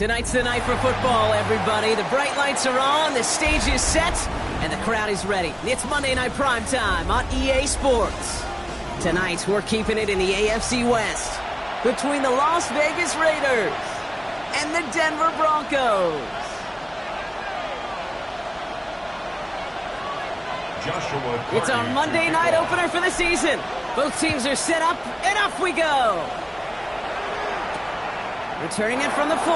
Tonight's the night for football, everybody. The bright lights are on, the stage is set, and the crowd is ready. It's Monday Night Primetime on EA Sports. Tonight, we're keeping it in the AFC West between the Las Vegas Raiders and the Denver Broncos. It's our Monday night opener for the season. Both teams are set up, and off we go. Returning it from the 4.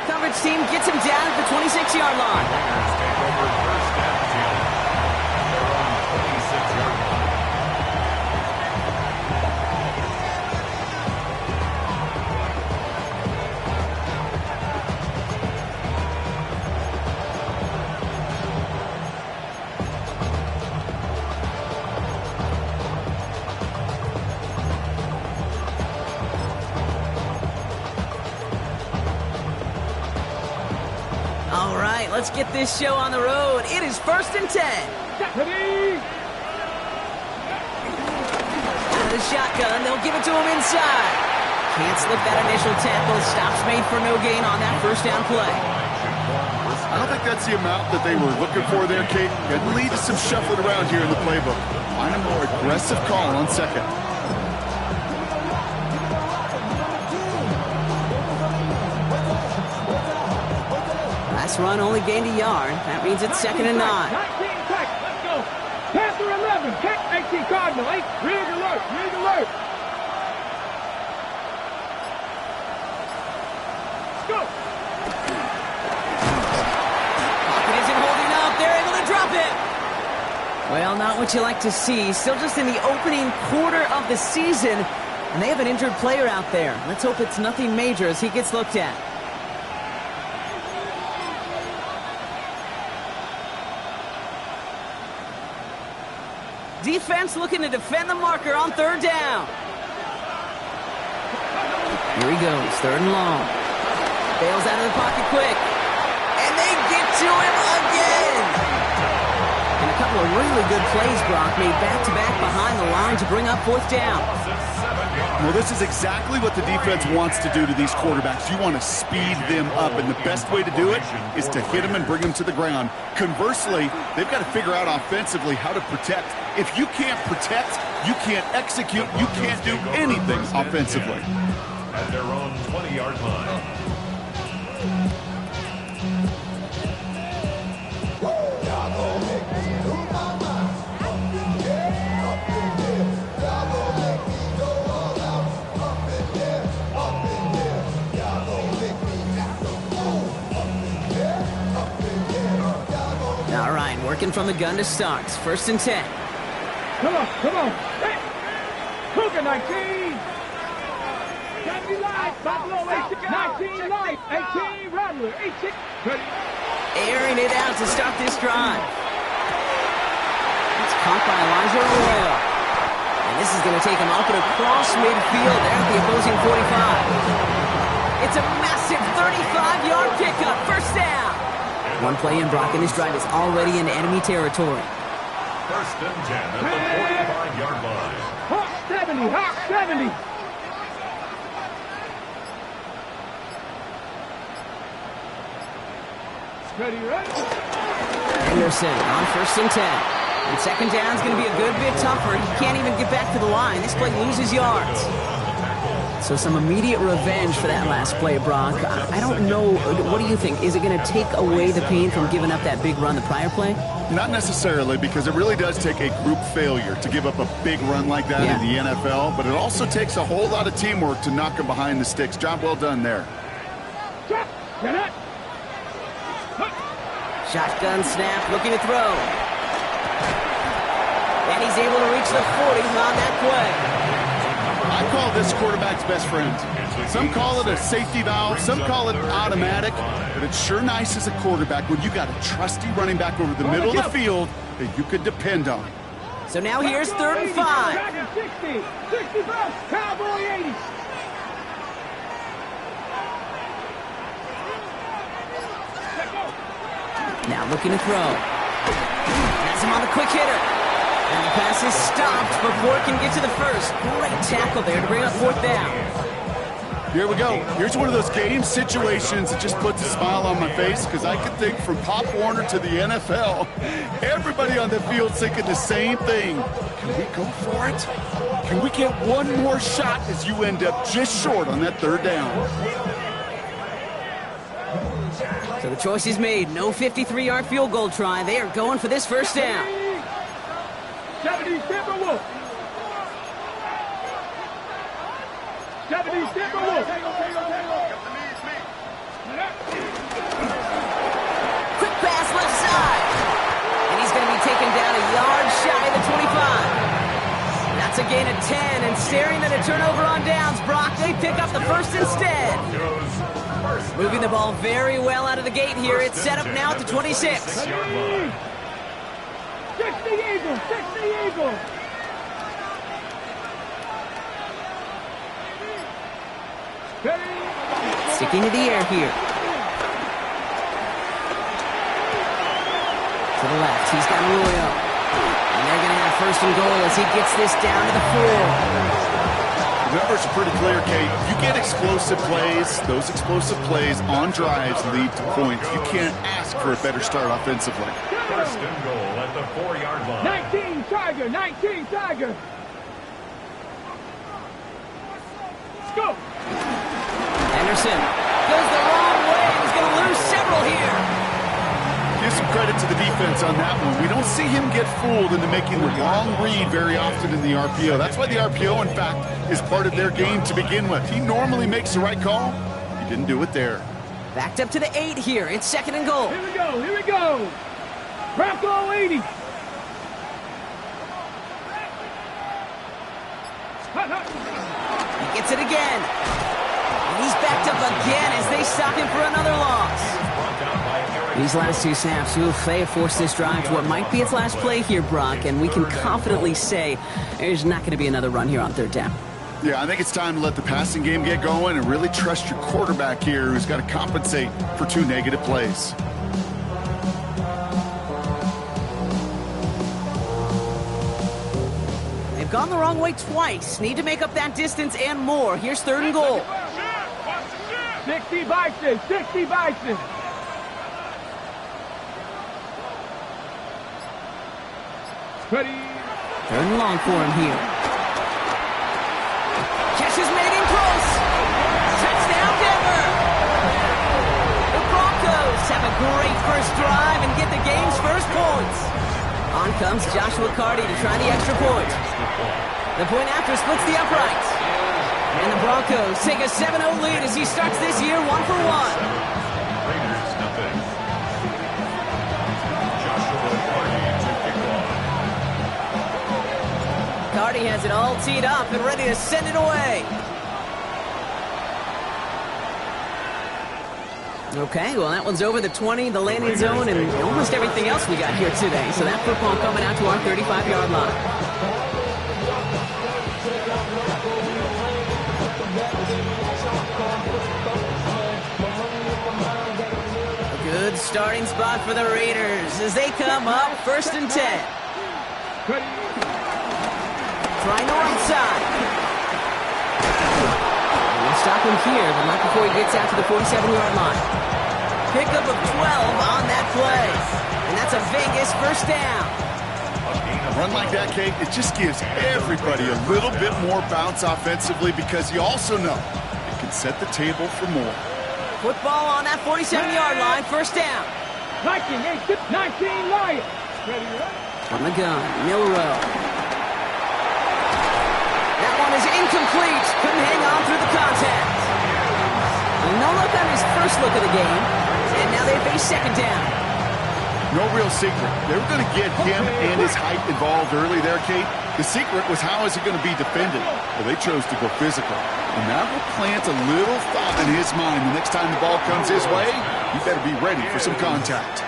Coverage team gets him down at the 26-yard line. All right, let's get this show on the road. It is 1st and 10. Out of the shotgun, they'll give it to him inside. Can't slip that initial tackle. Stops made for no gain on that first down play. I don't think that's the amount that they were looking for there, Kate. It lead to some shuffling around here in the playbook. Find a more aggressive call on second. Last run only gained a yard. That means it's 2nd and 9. 19 seconds. Let's go. Panther 11. Kick 18 Cardinal. 8. Rig alert. Rig alert. Let's go. Pocket isn't holding up. They're able to drop it. Well, not what you like to see. Still just in the opening quarter of the season. And they have an injured player out there. Let's hope it's nothing major as he gets looked at. Defense looking to defend the marker on 3rd down. Here he goes, 3rd and long. Bails out of the pocket quick. And they get to him again. And a couple of really good plays, Brock, made back-to-back behind the line to bring up 4th down. Well, this is exactly what the defense wants to do to these quarterbacks. You want to speed them up, and the best way to do it is to hit them and bring them to the ground. Conversely, they've got to figure out offensively how to protect. If you can't protect, you can't execute, you can't do anything offensively. At their own 20-yard line. All right, working from the gun to start. 1st and 10. Come on. Come on. Hey. Cougar 19. 70 live. Buffalo 18. 19 live. 18 Rattler. 18. Ready. Airing it out to start this drive. It's caught by Elijah Arroyo. And this is going to take him up and across midfield there at the opposing 45. It's a massive 35-yard pickup. 1st down. One play in, Brock, and this drive is already in enemy territory. 1st and 10 at the 45-yard line. Hawk 70. Hawk 70. Ready, ready. Henderson on 1st and 10. And 2nd down is going to be a good bit tougher. He can't even get back to the line. This play loses yards. So some immediate revenge for that last play, Brock. I don't know. What do you think? Is it going to take away the pain from giving up that big run the prior play? Not necessarily, because it really does take a group failure to give up a big run like that in the NFL, but it also takes a whole lot of teamwork to knock him behind the sticks. Job well done there. Shotgun snap, looking to throw. And he's able to reach the 40 on that play. I call this quarterback's best friend. Some call it a safety valve, some call it automatic, but it's sure nice as a quarterback when you got a trusty running back over the middle of the field that you could depend on. So now here's 3rd and 5. 60, 65, Cowboy 80. Now looking to throw. Has him on the quick hitter. And the pass is stopped before it can get to the first. Great tackle there to bring up 4th down. Here we go. Here's one of those game situations that just puts a smile on my face because I can think from Pop Warner to the NFL, everybody on the field's thinking the same thing. Can we go for it? Can we get one more shot as you end up just short on that third down? So the choice is made. No 53-yard field goal try. They are going for this first down. 70 Timberwolves. 70 Timberwolves. Quick pass left side. And he's going to be taken down a yard shy of the 25. That's a gain of 10, and staring at a turnover on downs, Brock, they pick up the first instead. Moving the ball very well out of the gate here. It's set up now at the 26. 60 Eagles, 60 Eagles. Sticking to the air here. To the left, he's got Arroyo. And they're going to have first and goal as he gets this down to the 4. The numbers are pretty clear, Kate. You get explosive plays. Those explosive plays on drives lead to points. You can't ask for a better start offensively. First and goal at the 4-yard line. 19 Tiger, 19 Tiger. Let's go. Anderson goes the wrong way. He's going to lose several here. Give some credit to the defense on that one. We don't see him get fooled into making the wrong read very often in the RPO. That's why the RPO, in fact, is part of their game to begin with. He normally makes the right call. He didn't do it there. Backed up to the 8 here. It's second and goal. Here we go, here we go. Bronco 80. He gets it again. And he's backed up again as they stop him for another loss. These last two snaps, they have forced this drive to what might be its last play here, Brock, and we can confidently say there's not going to be another run here on third down. Yeah, I think it's time to let the passing game get going and really trust your quarterback here who's got to compensate for 2 negative plays. They've gone the wrong way twice. Need to make up that distance and more. Here's third and goal. 60 Bison, 60 Bison. Ready. Third and long for him here. Catch is made in close. Touchdown, Denver. The Broncos have a great first drive and get the game's first points. On comes Joshua Carty to try the extra point. The point after splits the uprights. And the Broncos take a 7-0 lead as he starts this year 1 for 1. Raiders nothing. Joshua Carty to kick off. Carty has it all teed up and ready to send it away. Okay, well, that one's over the 20, the landing zone, and almost everything else we got here today. So that football coming out to our 35-yard line. A good starting spot for the Raiders as they come up first and 10. Trying the right side. We'll stop him here, but not before he gets out to the 47-yard line. Pickup of 12 on that play. And that's a Vegas first down. A run like that, Kate, it just gives everybody a little bit more bounce offensively because you also know it can set the table for more. Football on that 47-yard line, first down. 19 Lions. From the gun, Milrow. That one is incomplete. Couldn't hang on through the contact. No look on his first look of the game. And now they face second down. No real secret. They were going to get him and his height involved early there, Kate. The secret was how is he going to be defended? Well, they chose to go physical. And that will plant a little thought in his mind. The next time the ball comes his way, you better be ready for some contact.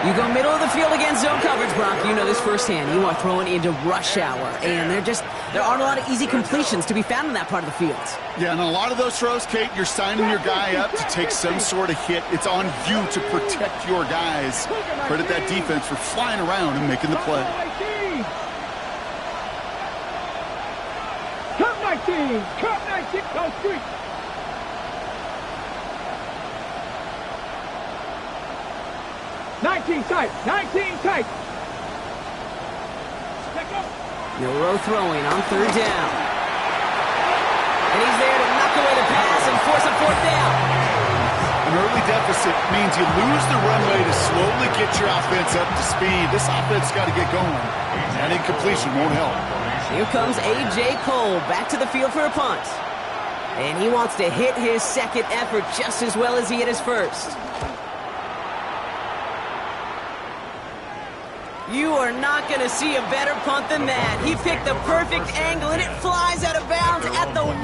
You go middle of the field against zone coverage, Brock. You know this firsthand. You are throwing into rush hour. And there aren't a lot of easy completions to be found in that part of the field. Yeah, and a lot of those throws, Kate, you're signing your guy up to take some sort of hit. It's on you to protect your guys. Credit that defense for flying around and making the play. Cut 19. Cut 19. Go street. 19 tight. 19 tight. Milroe throwing on third down. And he's there to knock away the pass and force a fourth down. An early deficit means you lose the runway to slowly get your offense up to speed. This offense got to get going. That incompletion won't help. Here comes A.J. Cole back to the field for a punt. And he wants to hit his second effort just as well as he hit his first. You are not going to see a better punt than that. He picked the perfect angle, and it flies out of bounds at the 1.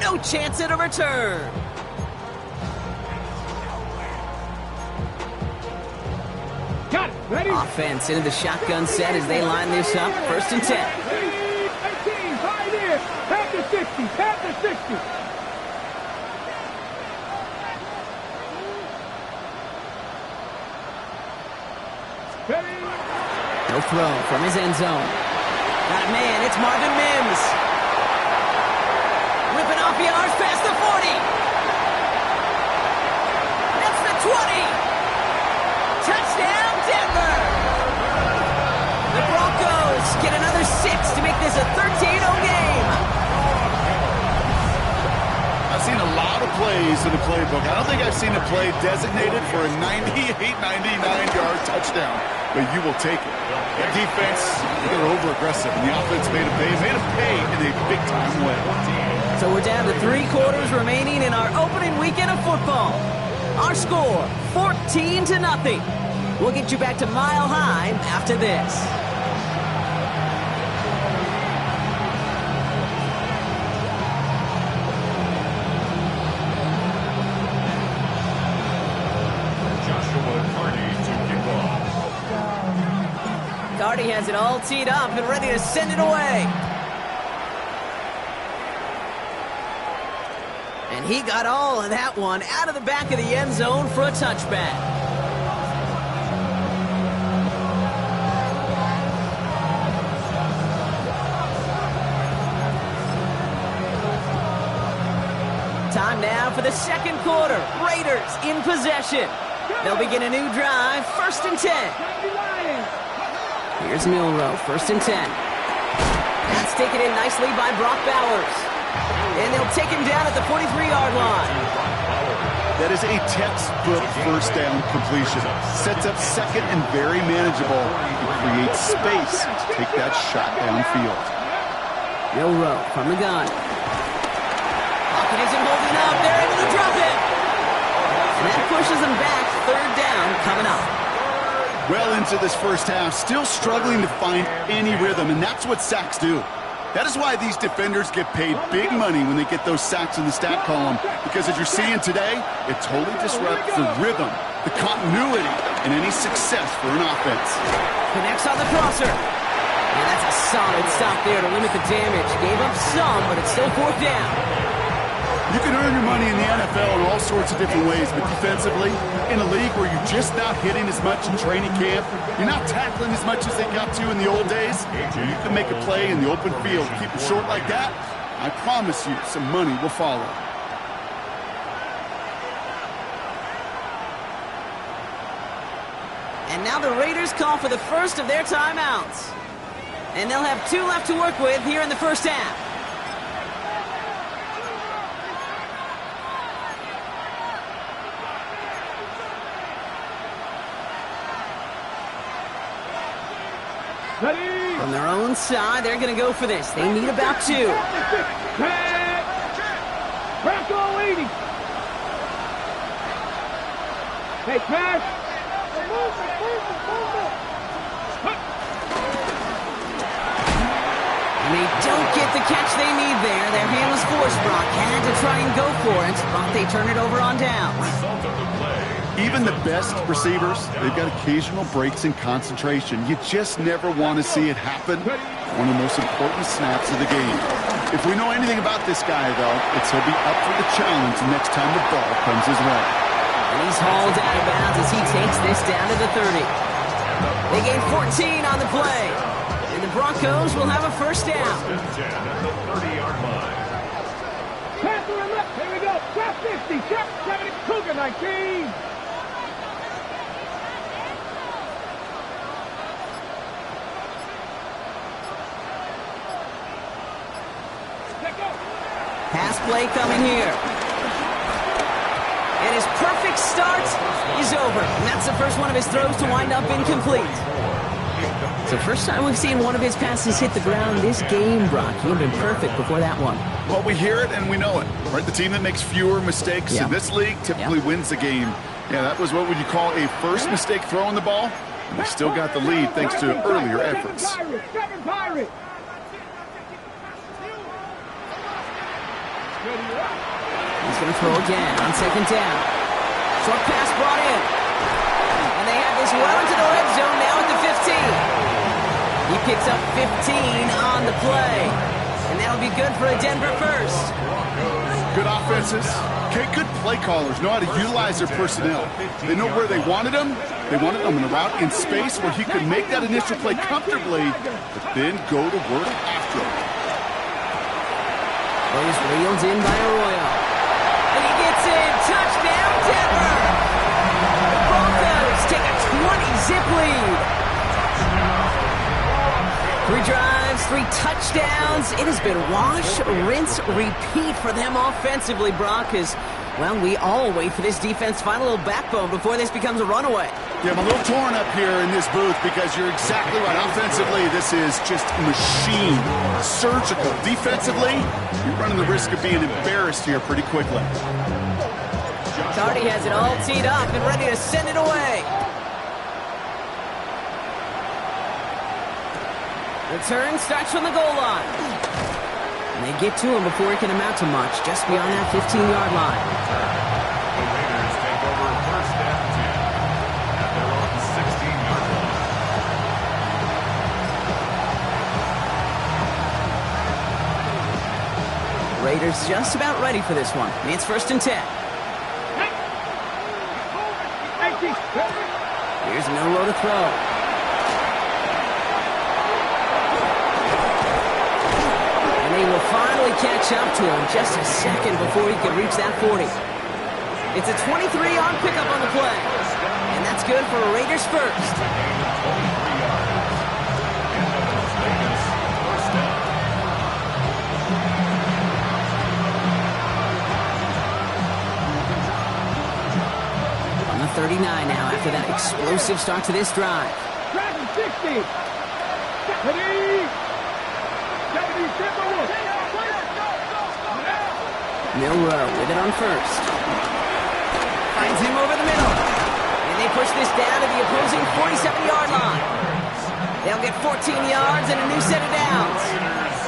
No chance at a return. Got it. Ready? Offense into the shotgun set as they line this up. 1st and 10. 18, right in. Tap the 60. Tap the 60. Ready? No throw from his end zone. Got a man, it's Marvin Mims. Whipping off yards past the 40. That's the 20. Touchdown, Denver. The Broncos get another 6 to make this a 13-0 game. I've seen a lot of plays in the playbook. I don't think I've seen a play designated for a 99-yard touchdown, but you will take it. That defense, they're over-aggressive, and the offense made a pay in a big-time way. So we're down to 3 quarters remaining in our opening weekend of football. Our score, 14-0. We'll get you back to Mile High after this. Cardi has it all teed up and ready to send it away. And he got all of that one out of the back of the end zone for a touchback. Time now for the second quarter. Raiders in possession. They'll begin a new drive, 1st and 10. Here's Milroe, 1st and 10. That's taken in nicely by Brock Bowers. And they'll take him down at the 43-yard line. That is a textbook first down completion. Sets up second and very manageable. It creates space to take that shot downfield. Milroe from the gun. Pocket isn't holding up. They're able to drop it. And that pushes them back. 3rd down coming up. Well into this first half, still struggling to find any rhythm, and that's what sacks do. That is why these defenders get paid big money when they get those sacks in the stat column, because as you're seeing today, it totally disrupts the rhythm, the continuity, and any success for an offense. Connects on the crosser. And that's a solid stop there to limit the damage. Gave up some, but it's still 4th down. You can earn your money in the NFL in all sorts of different ways, but defensively, in a league where you're just not hitting as much in training camp, you're not tackling as much as they got to in the old days, you can make a play in the open field. Keep it short like that, I promise you some money will follow. And now the Raiders call for the first of their timeouts. And they'll have 2 left to work with here in the first half. Ready? From their own side, they're going to go for this. They need about 2. Bronco 80. Hey, pass. And they don't get the catch they need there. Their hand was forced. Brock had to try and go for it, but they turn it over on downs. Even the best receivers, they've got occasional breaks in concentration. You just never want to see it happen. One of the most important snaps of the game. If we know anything about this guy, though, it's he'll be up for the challenge next time the ball comes his way. And he's hauled out of bounds as he takes this down to the 30. They gain 14 on the play. And the Broncos will have a first down. Pass to the left. Here we go. Trap 50. Trap 70. Cougar 19. Pass play coming here. And his perfect start is over. And that's the first one of his throws to wind up incomplete. It's the first time we've seen one of his passes hit the ground this game, Brock. He had been perfect before that one. Well, we hear it and we know it, right? The team that makes fewer mistakes in this league typically wins the game. Yeah, that was what would you call a first mistake throwing the ball. And they still got the lead thanks to earlier efforts. He's going to throw again on second down. Short pass brought in. And they have this well into the red zone now at the 15. He picks up 15 on the play. And that'll be good for a Denver first. Good offenses. Okay, good play callers know how to utilize their personnel. They know where they wanted them. They wanted them in a route in space where he could make that initial play comfortably, but then go to work after it. He's reeled in by Arroyo. And he gets in. Touchdown, Denver! The Broncos take a 20-zip lead. 3 drives, 3 touchdowns. It has been wash, rinse, repeat for them offensively, Brock, as, well, we all wait for this defense to find a little backbone before this becomes a runaway. Yeah, I'm a little torn up here in this booth because you're exactly right. Offensively, this is just machine, surgical. Defensively, you're running the risk of being embarrassed here pretty quickly. Cardi has it all teed up and ready to send it away. Return starts from the goal line. And they get to him before he can amount to much, just beyond that 15-yard line. The Raiders take over first and 10 at their own 16-yard line. Raiders just about ready for this one. It's first and 10. Here's Milroe to throw. He will finally catch up to him just a second before he can reach that 40. It's a 23-yard pickup on the play. And that's good for a Raiders first. On the 39 now after that explosive start to this drive. 60. Ready? Milroe with it on first. Finds him over the middle. And they push this down to the opposing 47-yard line. They'll get 14 yards and a new set of downs.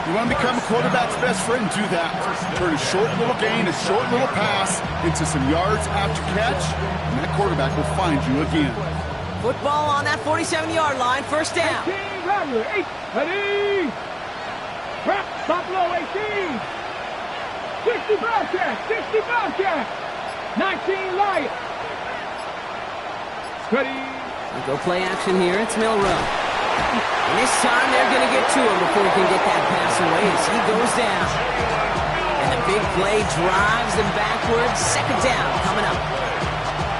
You want to become a quarterback's best friend, do that. Turn a short little gain, a short little pass into some yards after catch, and that quarterback will find you again. Football on that 47-yard line, first down. 18, Rattler, 8, ready? Buffalo 18. 60 Bobcats, 60 Bobcats. 19 Lions. Ready? We'll go play action here. It's Milroe. And this time they're going to get to him before he can get that pass away as he goes down. And the big play drives them backwards. Second down coming up.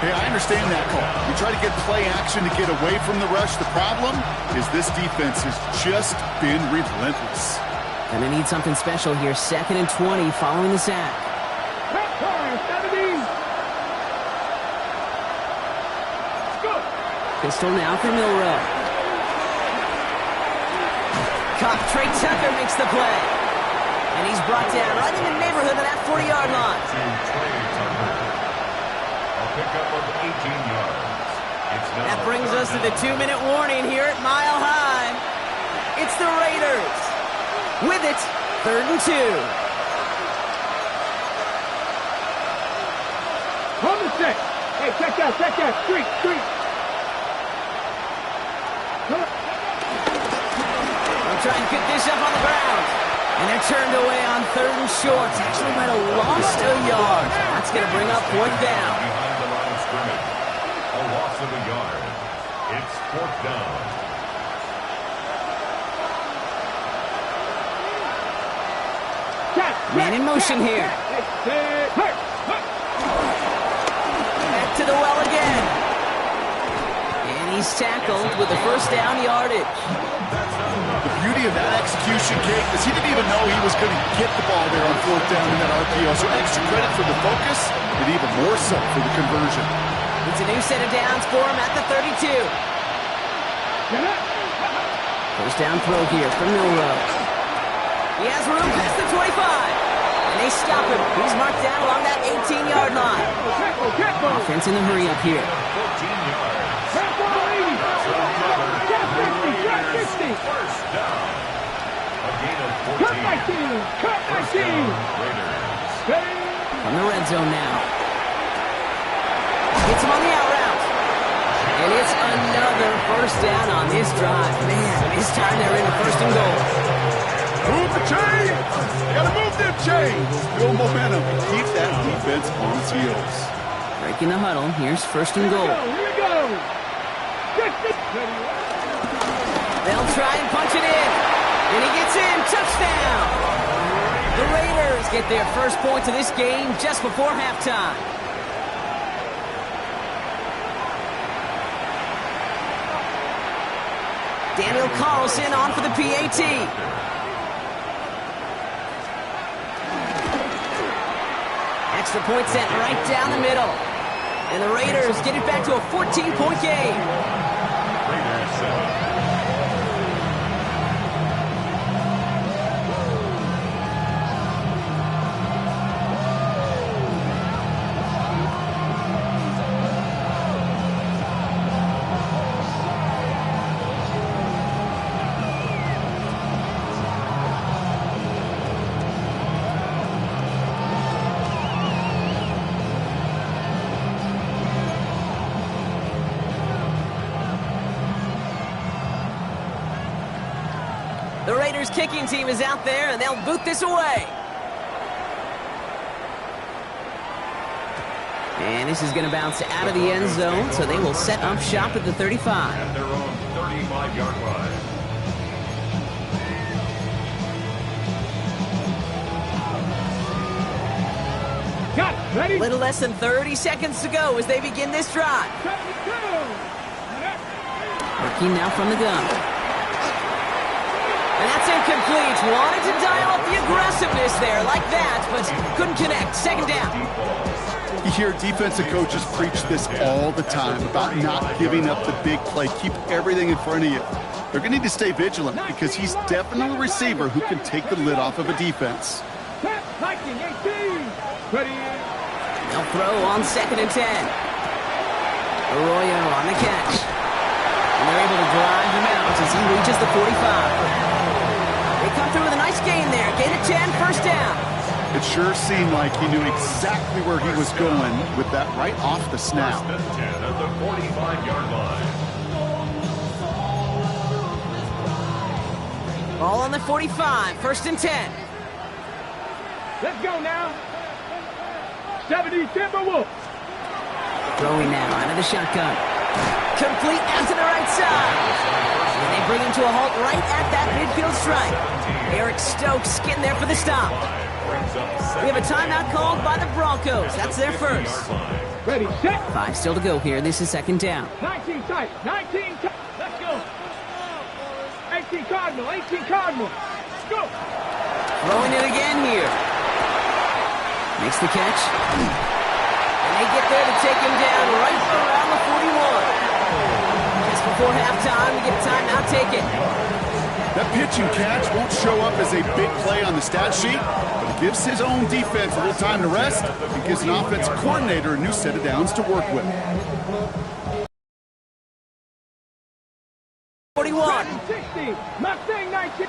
Hey, I understand that call. You try to get play action to get away from the rush. The problem is this defense has just been relentless. Gonna need something special here. Second and 20 following the sack. Pistol now for Milroe. Caught. Trey Tucker makes the play. And he's brought down right in the neighborhood of that 40-yard line. A pickup of 18 yards. That brings us to the 2-minute warning here at Mile High. It's the Raiders. With it, 3rd and 2. Hold the set. Hey, check that. Street. They'll try and pick this up on the ground. And they're turned away on 3rd and short. Actually might have lost a yard. That's going to bring up 4th down. Behind the line of scrimmage. A loss of a yard. It's 4th down. Man in motion here. Back to the well again. And he's tackled with the first down yardage. The beauty of that execution, Kate, is he didn't even know he was going to get the ball there on fourth down in that RPO. So extra credit for the focus, and even more so for the conversion. It's a new set of downs for him at the 32. First down throw here for Milroe. He has room past the 25. And they stop him. He's marked down along that 18-yard line. Offense in the hurry up here. 14 yards. First down. A gain of 14. First down, Raiders. From the red zone now. Gets him on the out route. And it's another first down on this drive. Man, this time they're in the first and goal. Move the chains! You gotta move them chains! Build momentum. Keep that defense on its heels. Breaking the huddle. Here's first and goal. Here we go. They'll try and punch it in. And he gets in. Touchdown! The Raiders get their first points of this game just before halftime. Daniel Carlson on for the PAT. Extra point set right down the middle. And the Raiders get it back to a 14-point game. Raiders 7. The Raiders kicking team is out there, and they'll boot this away. And this is going to bounce out of the end zone, so they will set up shop at the 35. At their own 35-yard line. Got it. Ready? A little less than 30 seconds to go as they begin this drive. Working now from the gun. And that's incomplete. Wanted to dial up the aggressiveness there like that, but couldn't connect. Second down. You hear defensive coaches preach this all the time about not giving up the big play. Keep everything in front of you. They're going to need to stay vigilant because he's definitely a receiver who can take the lid off of a defense. Ready? They'll throw on 2nd and 10. Arroyo on the catch. And they're able to drive him out as he reaches the 45. They come through with a nice gain there. Gain of 10, first down. It sure seemed like he knew exactly where he was going with that right off the snap. First and 10 at the 45-yard line. Ball on the 45, first and 10. Let's go now. 70 Timberwolves. Throwing now out of the shotgun. Complete out to the right side. And they bring him to a halt right at that midfield stripe. Eric Stokes getting there for the stop. We have a timeout called by the Broncos. That's their first. Ready, set. 5 still to go here. This is second down. 19 tight. 19 tight. Let's go. 18 Cardinal. 18 Cardinal. Go. Throwing it again here. Makes the catch. And they get there to take him down right around the 41. Just before halftime, we get a timeout taken. That pitch and catch won't show up as a big play on the stat sheet, but it gives his own defense a little time to rest and gives an offense coordinator a new set of downs to work with. 41. 60. Mustang 19.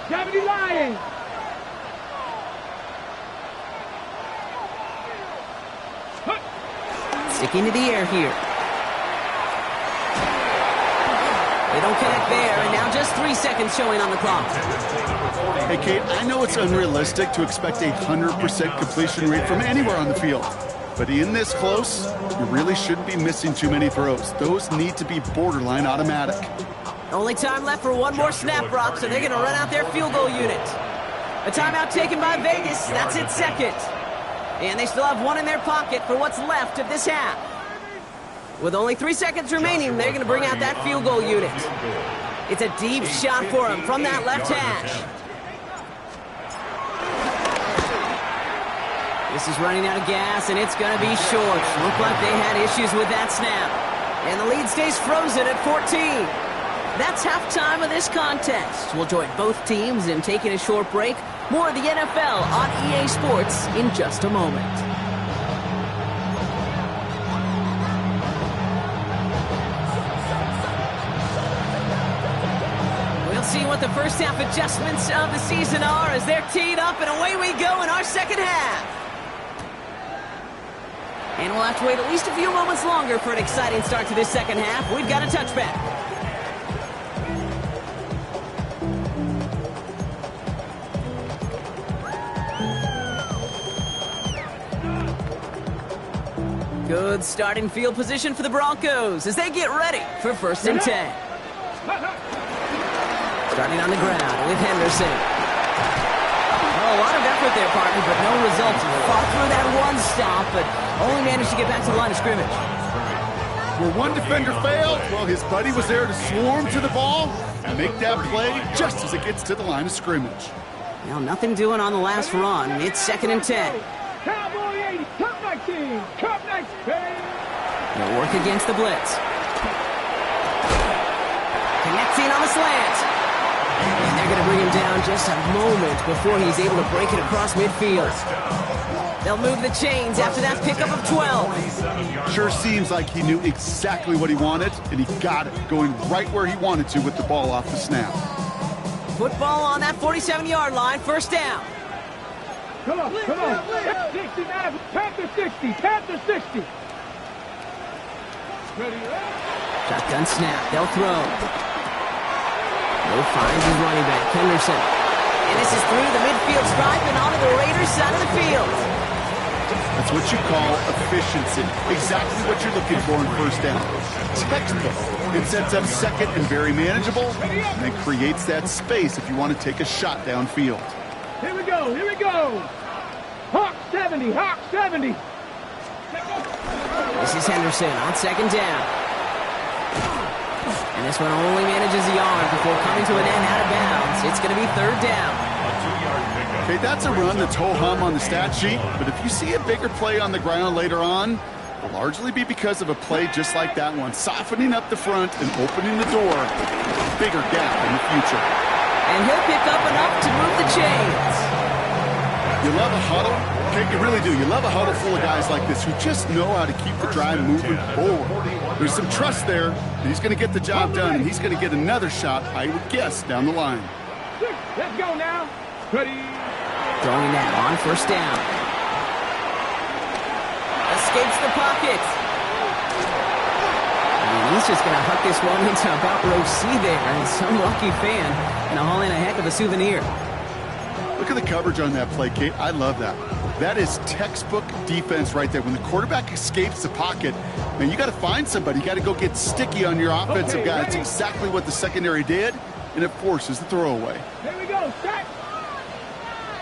70 Lions. Sticking to the air here. They don't connect there, and now just 3 seconds showing on the clock. Hey, Kate, I know it's unrealistic to expect a 100% completion rate from anywhere on the field. But in this close, you really shouldn't be missing too many throws. Those need to be borderline automatic. Only time left for one more snap, Brock, so they're going to run out their field goal unit. A timeout taken by Vegas. That's its second. And they still have one in their pocket for what's left of this half. With only 3 seconds remaining, they're going to bring out that field goal unit. It's a deep shot for him from that left hash. This is running out of gas, and it's going to be short. Looked like they had issues with that snap. And the lead stays frozen at 14. That's halftime of this contest. We'll join both teams in taking a short break. More of the NFL on EA Sports in just a moment. We'll see what the first half adjustments of the season are as they're teed up, and away we go in our second half. And we'll have to wait at least a few moments longer for an exciting start to this second half. We've got a touchback. Good starting field position for the Broncos as they get ready for 1st and 10. Starting on the ground with Henderson. A lot of effort there, partner, but no results. Fought through that one stop, but only managed to get back to the line of scrimmage. Where one defender failed, well, his buddy was there to swarm to the ball and make that play just as it gets to the line of scrimmage. Well, nothing doing on the last run. It's 2nd and 10. Cowboy 80, Cup 19, Cup 19. They'll work against the blitz. Connecting on the slant. And they're going to bring him down just a moment before he's able to break it across midfield. They'll move the chains after that pickup of 12. Sure seems like he knew exactly what he wanted, and he got it, going right where he wanted to with the ball off the snap. Football on that 47-yard line, 1st down. Come on. 69, Panther 60, Panther 60. Shotgun snap, they'll throw. Will finds his running back, Henderson. And this is through the midfield stripe and onto the Raiders side of the field. That's what you call efficiency. Exactly what you're looking for in 1st down. Textbook. It sets up 2nd and very manageable, and it creates that space if you want to take a shot downfield. Here we go. Hawk 70, Hawk 70. This is Henderson on 2nd down. And this one only manages a yard before coming to an end out of bounds. It's going to be 3rd down. Okay, that's a run that's ho-hum on the stat sheet, but if you see a bigger play on the ground later on, it'll largely be because of a play just like that one, softening up the front and opening the door for a bigger gap in the future. And he'll pick up enough to move the chains. You love a huddle? Okay, you really do. You love a huddle full of guys like this who just know how to keep the drive moving forward. There's some trust there that he's going to get the job done, and he's going to get another shot, I would guess, down the line. Let's go now. Ready. Throwing now on 1st down. Escapes the pocket. And he's just going to huck this one into about row C there, and some lucky fan and haul in a heck of a souvenir. Look at the coverage on that play, Kate. I love that. That is textbook defense right there. When the quarterback escapes the pocket, man, you got to find somebody. You got to go get sticky on your offensive guy. It's exactly what the secondary did, and it forces the throwaway. Here we go, set.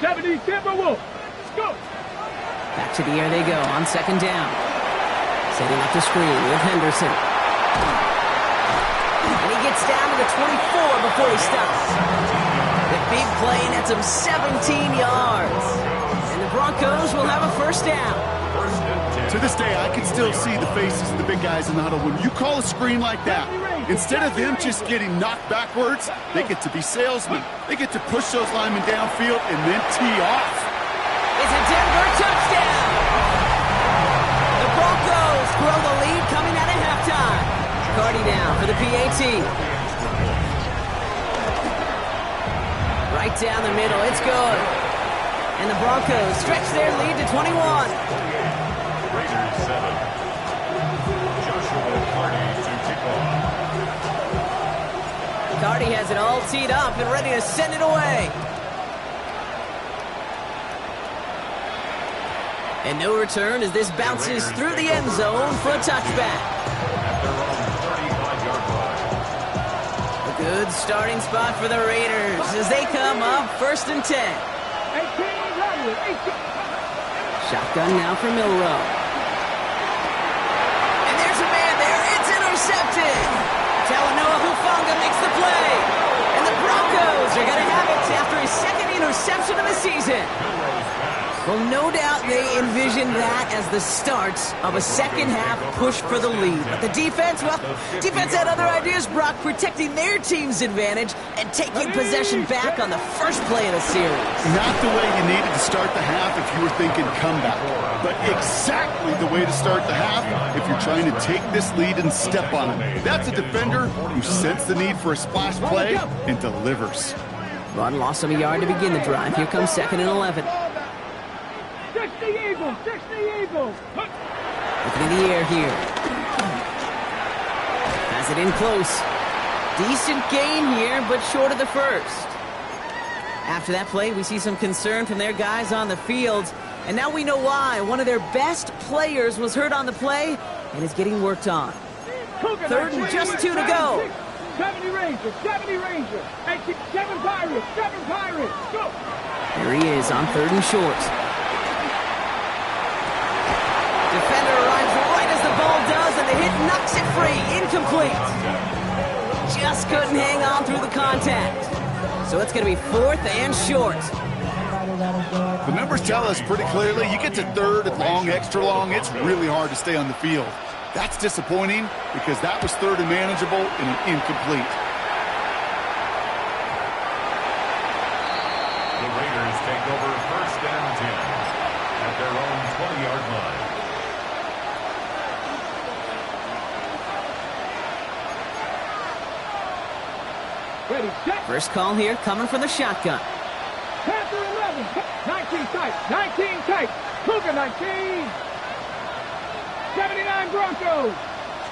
70 Timberwolves. Go. Back to the air they go on 2nd down. Setting up the screen with Henderson. And he gets down to the 24 before he stops. The big play nets him 17 yards. And the Broncos will have a 1st down. To this day, I can still see the faces of the big guys in the huddle. When you call a screen like that, instead of them just getting knocked backwards, they get to be salesmen. They get to push those linemen downfield and then tee off. It's a Denver touchdown. The Broncos grow the lead coming out of halftime. Cardi down for the PAT. Right down the middle, it's good. And the Broncos stretch their lead to 21. Raiders 7. Joshua Cardi to kick off. Cardi has it all teed up and ready to send it away. And no return as this bounces through the end zone for a touchback. At their own 35-yard line. A good starting spot for the Raiders as they come up 1st and 10. 18, Rattler, 18. Shotgun now for Milrow. And there's a man there. It's intercepted. Talanoa Hufanga makes the play. And the Broncos are going to have it after his second interception of the season. Well, no doubt they envisioned that as the start of a second-half push for the lead. But the defense, well, defense had other ideas, Brock, protecting their team's advantage and taking possession back on the first play of the series. Not the way you needed to start the half if you were thinking comeback, but exactly the way to start the half if you're trying to take this lead and step on it. That's a defender who sensed the need for a splash play and delivers. Run lost of a yard to begin the drive. Here comes 2nd and 11. 60 Eagles, 60 Eagles. Looking in the air here. Has it in close. Decent gain here, but short of the first. After that play, we see some concern from their guys on the field. And now we know why. One of their best players was hurt on the play and is getting worked on. 3rd and just 2 to go. 70 Rangers, 70 Rangers. 7 Pirates, 7 Pirates. Go. Here he is on 3rd and short. Defender arrives right as the ball does, and the hit knocks it free. Incomplete. Just couldn't hang on through the contact. So it's going to be 4th and short. The numbers tell us pretty clearly, you get to 3rd and long, extra long, it's really hard to stay on the field. That's disappointing because that was 3rd and manageable and an incomplete. The Raiders take over 1st and 10 at their own 20-yard line. Ready, set. First call here coming from the shotgun. Panther 11, 19 tight, 19 tight. Cougar 19. 79 Broncos.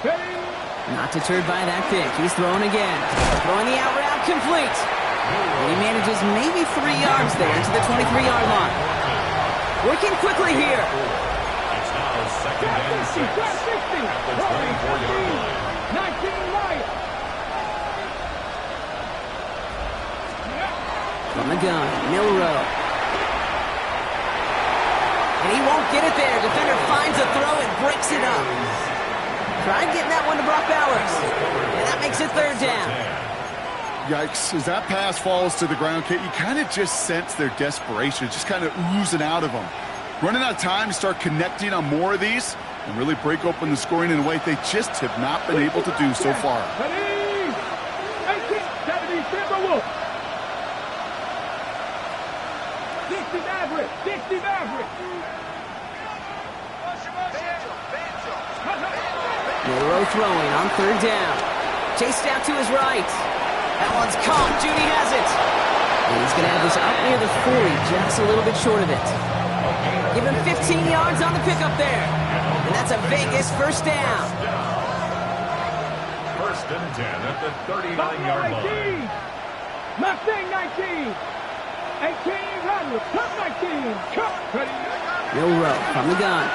Ready. Not deterred by that pick. He's throwing again. Throwing the out route complete. And he manages maybe 3 yards there into the 23-yard line. Working quickly here. It's now 2nd and 6 at the 24-yard line. 19 Lions. From the gun, Milrow. And he won't get it there. Defender finds a throw and breaks it up. Tried getting that one to Brock Bowers. And that makes it 3rd down. Yikes, as that pass falls to the ground, Kate, you kind of just sense their desperation, just kind of oozing out of them. Running out of time to start connecting on more of these and really break open the scoring in a way they just have not been able to do so far. Ready. 18, 70 Timberwolves. 60 Mavericks, 60 Mavericks. Milrow throwing on 3rd down. Chased out to his right. That one's caught. Judy has it. And he's going to have this up near the 40, just a little bit short of it. Give him 15 yards on the pickup there. And that's a Vegas 1st down. 1st and 10 at the 39-yard line. Mustang 19. 18 Rattler. Cup 19. Cup. Ready. Milrow from the gun.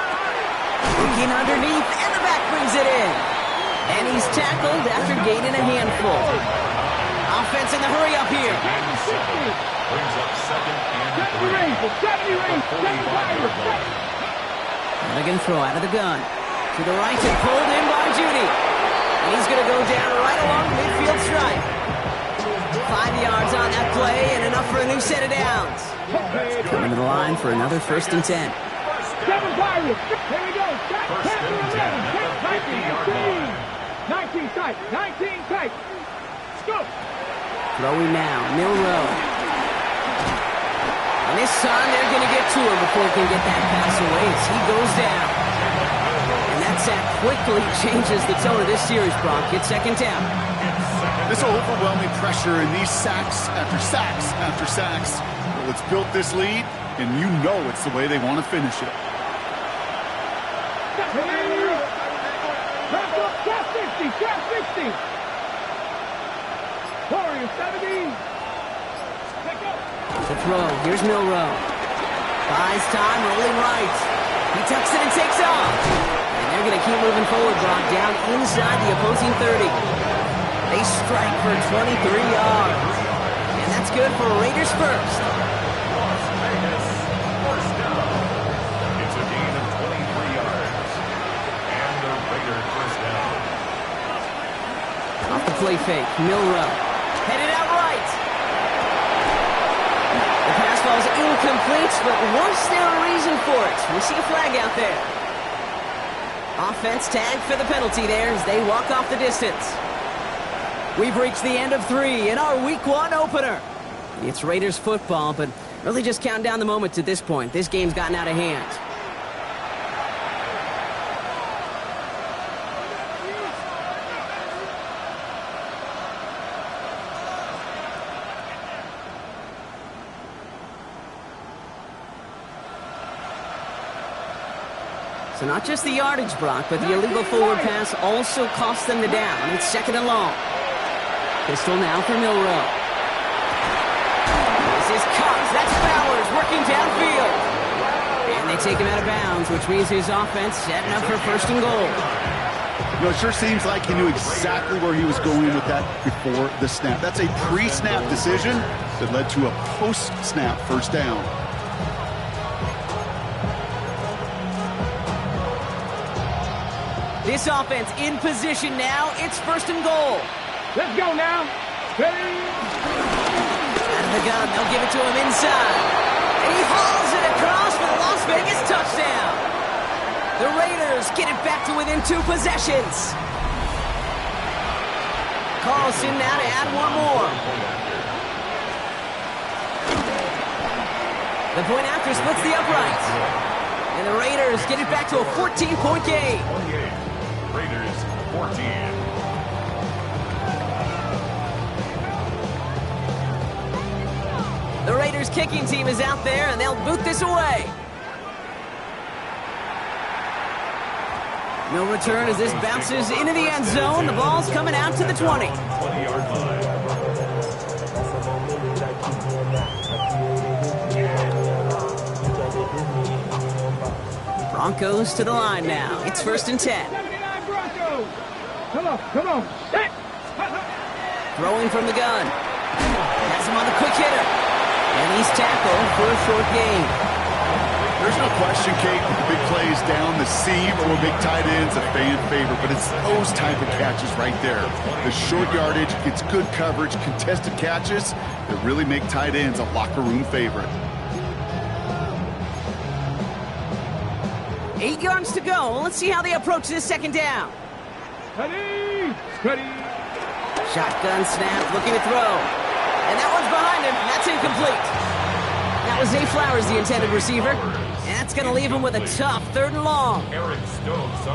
Looking underneath, and the back brings it in. And he's tackled after gaining a handful. Offense in the hurry up here. Brings up 2nd and 70 Rangers. 70 Rangers. 7 Pirates. Mulligan throw out of the gun. To the right and pulled in by Judy. And he's going to go down right along the midfield stripe. 5 yards on that play and enough for a new set of downs. Coming to the line for another 1st and 10. 7 Pirates. Here we go. Panther 11. 19 tight. 19 tight. Scoop. Throwing now. Milrow. And this time they're going to get to him before he can get that pass away as he goes down. And that sack quickly changes the tone of this series, Brock. It's 2nd down. This overwhelming pressure in these sacks after sacks after sacks, well, it's built this lead, and you know it's the way they want to finish it. Trap 60. Trap 60. Warriors 70. The throw. Here's Milrow. Buys time, rolling right. He tucks it and takes off. And they're going to keep moving forward, Brock, down inside the opposing 30. They strike for 23 yards. And that's good for Raiders first. Las Vegas, 1st down. It's a gain of 23 yards. And the Raiders 1st down. Off the play fake. Milroe. Headed out right. The pass falls incomplete, but was there a reason for it? We see a flag out there. Offense tagged for the penalty there as they walk off the distance. We've reached the end of 3 in our Week 1 opener. It's Raiders football, but really just counting down the moments at this point. This game's gotten out of hand. So not just the yardage, Brock, but the illegal forward pass also cost them the down. It's 2nd and long. Pistol now for Milroe. This is Cox. That's Bowers working downfield. And they take him out of bounds, which means his offense setting up for 1st and goal. You know, it sure seems like he knew exactly where he was going with that before the snap. That's a pre-snap decision that led to a post-snap 1st down. This offense in position now. It's 1st and goal. Let's go now. Ready? Out of the gun, they'll give it to him inside. And he hauls it across for the Las Vegas touchdown. The Raiders get it back to within 2 possessions. Carlson now to add 1 more. The point after splits the uprights. And the Raiders get it back to a 14-point game. Raiders 14. The Raiders kicking team is out there, and they'll boot this away. No return as this bounces into the end zone. The ball's coming out to the 20. 20-yard line. Broncos to the line now. It's 1st and 10. 79 Broncos. Come on. Set. Throwing from the gun. Has him on the quick hitter. And he's tackled for a short gain. There's no question, Kate, the big plays down the seam or big tight ends, a fan favorite, but it's those type of catches right there. The short yardage, it's good coverage, contested catches that really make tight ends a locker room favorite. 8 yards to go. Let's see how they approach this 2nd down. Ready. Shotgun snap, looking to throw. And that one's behind him, and that's incomplete. That was Zay Flowers, the intended receiver. And that's going to leave him with a tough 3rd and long.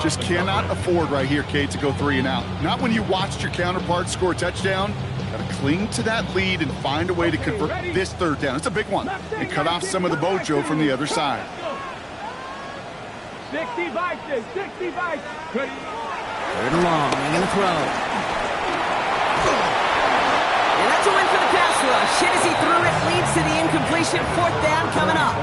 Just cannot afford right here, Kate, to go 3 and out. Not when you watched your counterpart score a touchdown. Got to cling to that lead and find a way to convert this 3rd down. It's a big one. And cut off some of the mojo from the other side. 60 Vikings. 60 Vikings. Ready. 3rd and long, they're going to throw. And that's a win for the pass rush. Hit as he threw it, leads to the incompletion. 4th down coming up.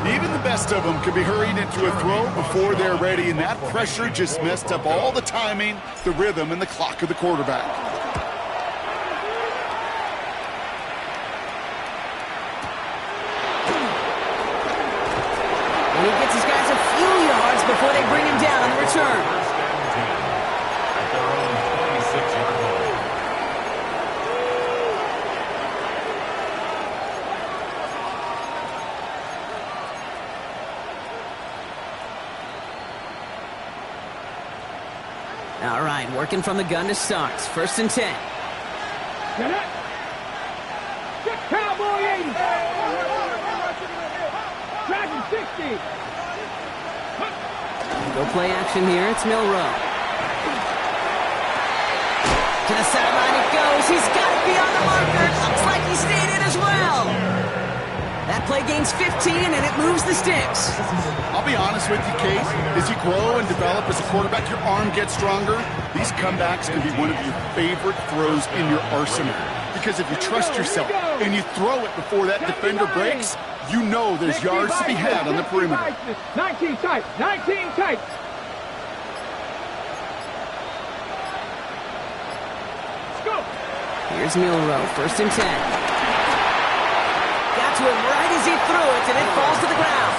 Even the best of them could be hurried into a throw before they're ready, and that pressure just messed up all the timing, the rhythm, and the clock of the quarterback. And he gets his guys a few yards before they bring him down on the return. At their own 26-yard line. All right, working from the gun to start. 1st and 10. Get it. Get Cowboy 80. Dragon 60. Go play action here. It's Milroe. To the sideline it goes. He's got it beyond the marker. Looks like he stayed in as well. That play gains 15, and it moves the sticks. I'll be honest with you, Kate. As you grow and develop as a quarterback, your arm gets stronger. These comebacks can be one of your favorite throws in your arsenal. Because if you trust yourself and you throw it before that defender breaks, you know there's yards to be had on the perimeter. 19 tight. 19 tight. Let's go. Here's Milroe. 1st and 10. Got to him right as he threw it, and it falls to the ground.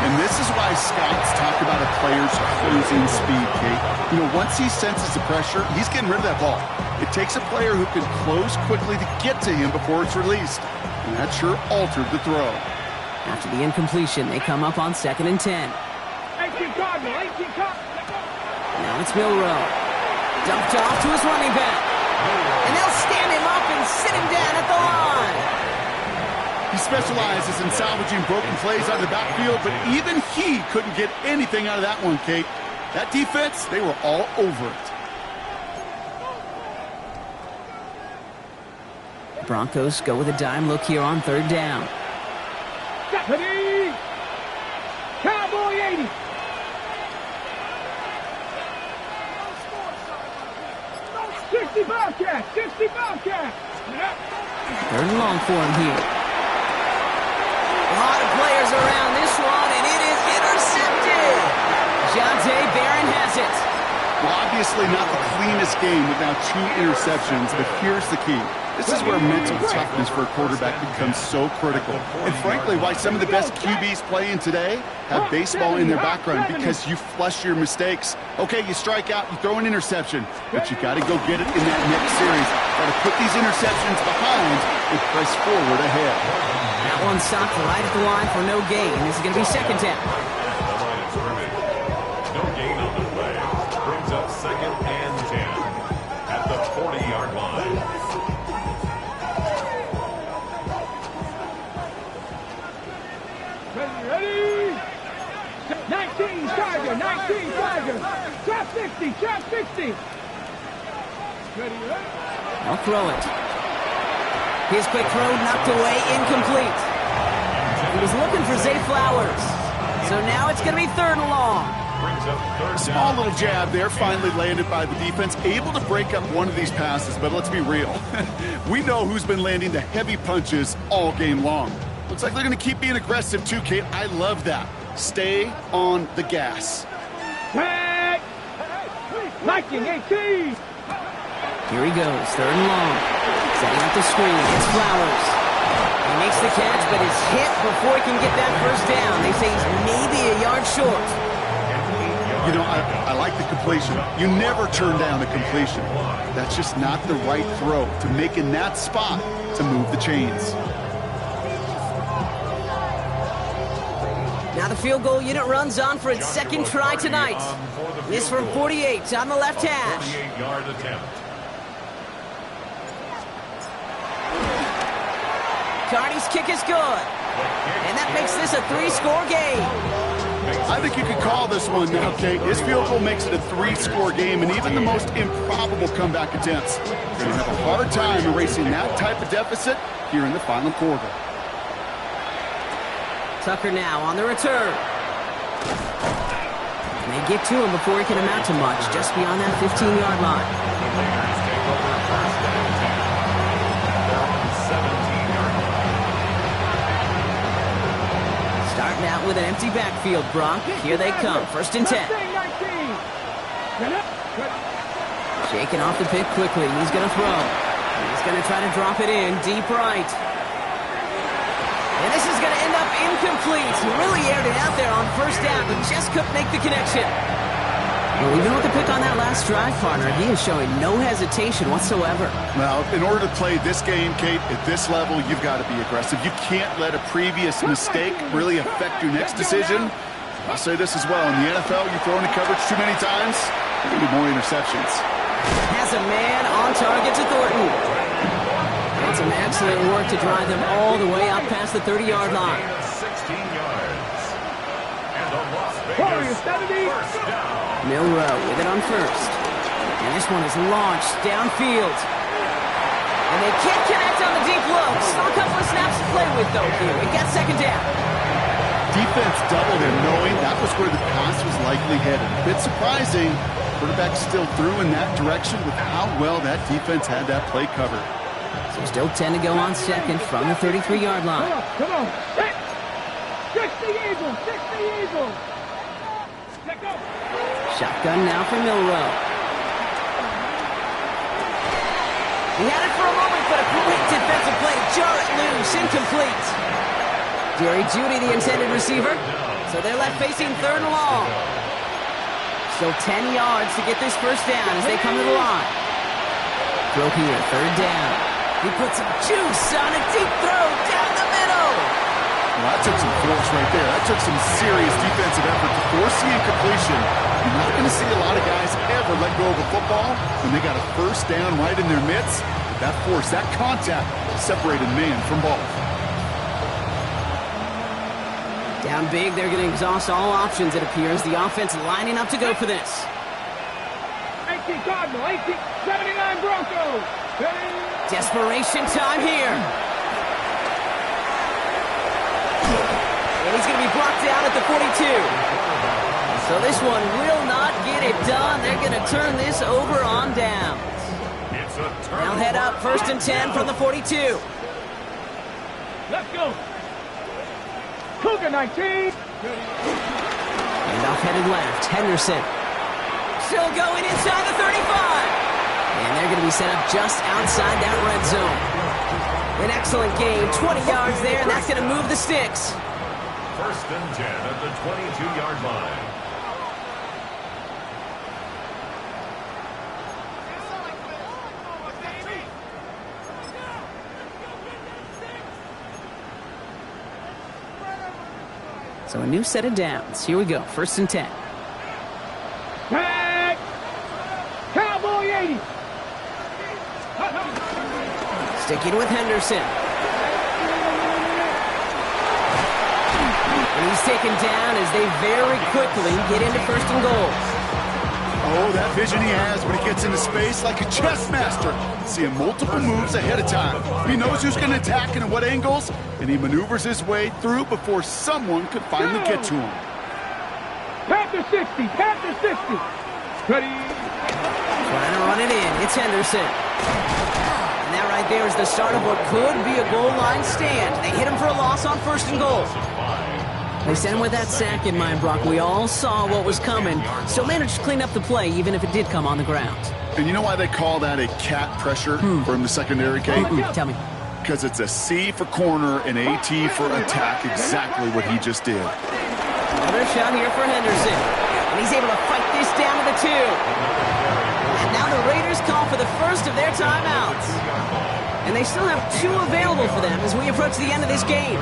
And this is why why scouts talk about a player's closing speed, Kate. You know, once he senses the pressure, he's getting rid of that ball. It takes a player who can close quickly to get to him before it's released. And that sure altered the throw. After the incompletion, they come up on 2nd and 10. 18 Cardinal, 18 Cardinal. Now it's Milroe. Dumped off to his running back. And they'll stand him up and sit him down at the line. He specializes in salvaging broken plays out of the backfield, but even he couldn't get anything out of that one, Kate. That defense, they were all over it. Broncos go with a dime look here on 3rd down. Deputy! Cowboy 80! $60 Bobcat! $60 Bobcat! 3rd and long for him here. A lot of players around this one, and it is intercepted. Jonte Barron has it. Well, obviously not the cleanest game with now 2 interceptions, but here's the key. This is where mental toughness for a quarterback becomes so critical. And frankly, why some of the best QBs playing today have baseball in their background, because you flush your mistakes. Okay, you strike out, you throw an interception, but you got to go get it in that next series. Got to put these interceptions behind and press forward ahead. That one stopped right at the line for no gain. This is going to be 2nd down. No gain on the play. Brings up 2nd and 10 at the 40-yard line. Ready? 19 Tiger, 19 Tiger. Trap 60, trap 60. Ready? I'll throw it. His quick throw knocked away, incomplete. He was looking for Zay Flowers. So now it's going to be 3rd and long. Brings up 3rd Small down. little jab there, finally landed by the defense, able to break up one of these passes, but let's be real. We know who's been landing the heavy punches all game long. Looks like they're going to keep being aggressive too, Kate. I love that. Stay on the gas. Tag! Viking 18! Here he goes, 3rd and long. Setting up the screen. It's Flowers. He makes the catch, but is hit before he can get that 1st down. They say he's maybe a yard short. You know, I like the completion. You never turn down a completion. That's just not the right throw to make in that spot to move the chains. Now the field goal unit runs on for its 2nd try tonight. This from 48 on the left hash. 48-yard attempt. Carney's kick is good. And that makes this a 3-score game. I think you could call this one now, Kate. His field goal makes it a 3-score game, and even the most improbable comeback attempts are going to have a hard time erasing that type of deficit here in the final quarter. Tucker now on the return. And they get to him before he can amount to much, just beyond that 15-yard line. Raiders take over 1st and 10. They're on the 17-yard line. Starting out with an empty backfield, Brock. Here they come, 1st and 10. Shaking off the pick quickly. He's going to throw. He's going to try to drop it in deep right. And this is going to end up incomplete. He really aired it out there on 1st down, but just couldn't make the connection. Well, even with the pick on that last drive, partner, he is showing no hesitation whatsoever. Well, in order to play this game, Kate, at this level, you've got to be aggressive. You can't let a previous mistake really affect your next decision. I'll say this as well. In the NFL, you throw into coverage too many times, there will be more interceptions. Has a man on target to Thornton. And some excellent work to drive them all the way up past the 30-yard line. 16 yards. And the Las Warriors, Vegas 1st down. Milroe with it on 1st. And this one is launched downfield. And they can't connect on the deep low. Still a couple of snaps to play with, though, here. We got 2nd down. Defense doubled him, knowing that was where the pass was likely headed. A bit surprising. Quarterback still threw in that direction with how well that defense had that play covered. So still 10 to go on 2nd from the 33-yard line. Come on. 60 Eagles, 60 Eagles. Let go. Shotgun now for Milroe. He had it for a moment, but a quick defensive play. Jar it loose, incomplete. Jerry Jeudy, the intended receiver. So they're left facing 3rd and long. Still 10 yards to get this first down as they come to the line. Throw here, 3rd down. He puts some juice on a deep throw down the middle. Well, that took some force right there. That took some serious defensive effort to force the incompletion. You're not going to see a lot of guys ever let go of a football when they got a first down right in their midst. That force, that contact, separated man from ball. Down big, they're going to exhaust all options, it appears. The offense lining up to go for this. 18 Cardinal, 18, 79 Broncos. Desperation time here. And he's going to be blocked out at the 42. So this one will not get it done. They're going to turn this over on downs. They'll head up 1st and 10 from the 42. Let's go. Cougar 19. And off headed left, Henderson. Still going inside the 35. And they're going to be set up just outside that red zone. An excellent game, 20 yards there, and that's going to move the sticks. 1st and 10 at the 22-yard line. So a new set of downs. Here we go, 1st and 10. Tag. Cowboy 80. Sticking with Henderson. And he's taken down as they very quickly get into 1st and goal. Oh, that vision he has when he gets into space like a chess master. Seeing multiple moves ahead of time. He knows who's going to attack and at what angles, and he maneuvers his way through before someone could finally get to him. Panther 60, Panther 60. Ready. Trying to run it in. It's Henderson. And that right there is the start of what could be a goal line stand. They hit him for a loss on 1st and goal. They sent him with that sack in mind, Brock. We all saw what was coming. Still managed to clean up the play, even if it did come on the ground. And you know why they call that a cat pressure from the secondary, Kate? Tell me. Because it's a C for corner and a T for attack, exactly what he just did. Another shot here for Henderson. And he's able to fight this down to the 2. And now the Raiders call for the first of their timeouts. And they still have 2 available for them as we approach the end of this game.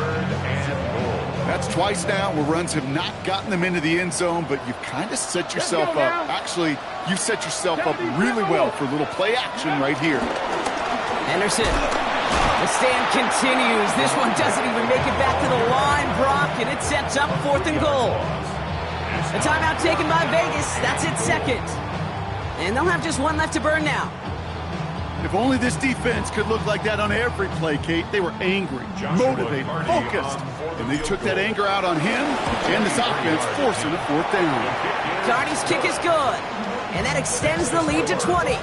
That's twice now where runs have not gotten them into the end zone, but you've kind of set yourself up. Actually, you've set yourself up really well for a little play action right here. Henderson. The stand continues. This one doesn't even make it back to the line, Brock, and it sets up 4th and goal. A timeout taken by Vegas. That's its 2nd. And they'll have just 1 left to burn now. If only this defense could look like that on every play, Kate. They were angry, motivated, focused. And they took that anger out on him and this offense, forcing a 4th down. Carney's kick is good. And that extends the lead to 20.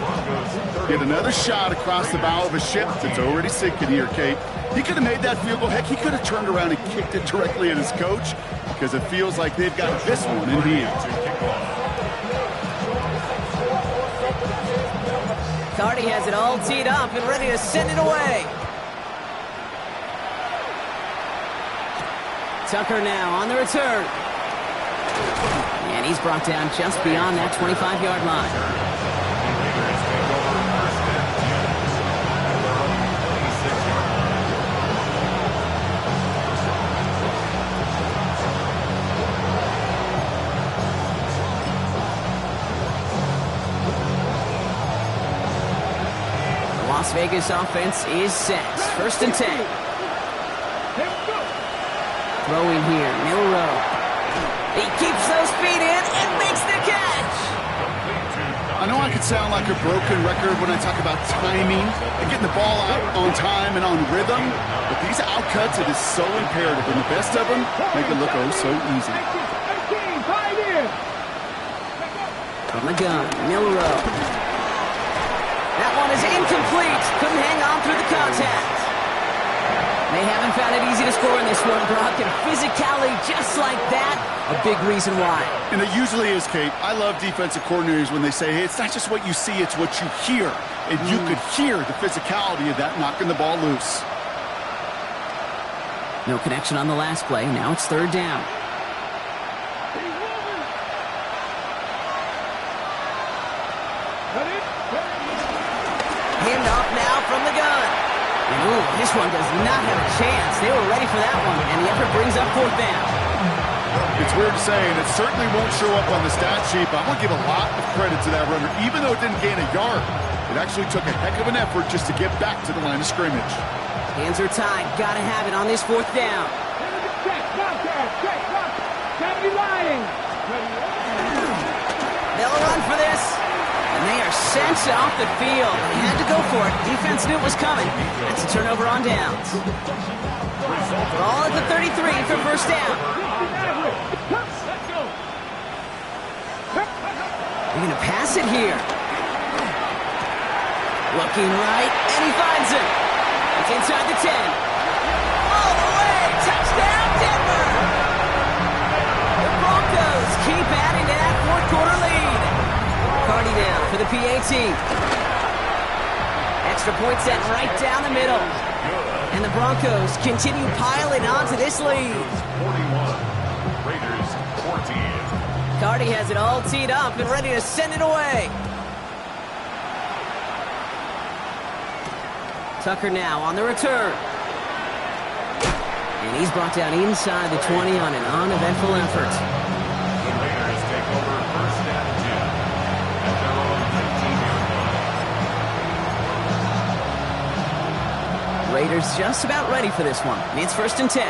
Get another shot across the bow of a ship that's already sinking here, Kate. He could have made that field goal. Heck, he could have turned around and kicked it directly at his coach because it feels like they've got this one in hand. Carney has it all teed up and ready to send it away. Tucker now on the return. And he's brought down just beyond that 25-yard line. Las Vegas offense is set. 1st and 10. Throwing here, Milroe. He keeps those feet in and makes the catch. I know I could sound like a broken record when I talk about timing and getting the ball out on time and on rhythm, but these outcuts, it is so imperative, and the best of them make it look oh so easy. 18, pioneer. From the gun, Milroe. That one is incomplete. Couldn't hang on through the contact. They haven't found it easy to score in this one, Brock, and physicality just like that, a big reason why. And it usually is, Kate. I love defensive coordinators when they say, hey, it's not just what you see, it's what you hear. And you could hear the physicality of that knocking the ball loose. No connection on the last play. Now it's third down. Hand off now from the gun. And ooh, this one does not have a chance. They were ready for that one, and the effort brings up fourth down. It's weird to say, and it certainly won't show up on the stat sheet, but I'm going to give a lot of credit to that runner. Even though it didn't gain a yard, it actually took a heck of an effort just to get back to the line of scrimmage. Hands are tied. Got to have it on this fourth down. They'll run for this. And they are sent off the field. They had to go for it. Defense knew it was coming. That's a turnover on downs. Ball at the 33 for first down. They're going to pass it here. Looking right, and he finds it. It's inside the 10. All the way. Touchdown, Denver. The Broncos keep adding to that fourth quarter lead. Cardi down for the PAT. Extra point set right down the middle. And the Broncos continue piling on to this lead. 41. Raiders 14. Cardi has it all teed up and ready to send it away. Tucker now on the return. And he's brought down inside the 20 on an uneventful effort. The Raiders take over first and 10 at their own 19-yard line. Raiders just about ready for this one. It's first and 10.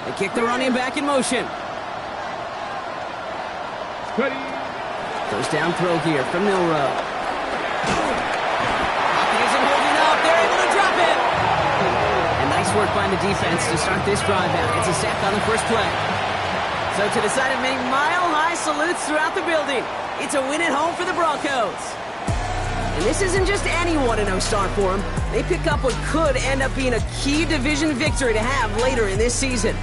They kick the running back in motion. First down throw here from Milroe. Hopkins isn't holding up. They're able to drop it. And nice work by the defense to start this drive out. It's a sack on the first play. So to the side of many mile-high salutes throughout the building, it's a win at home for the Broncos. And this isn't just any 1-0 start for them. They pick up what could end up being a key division victory to have later in this season.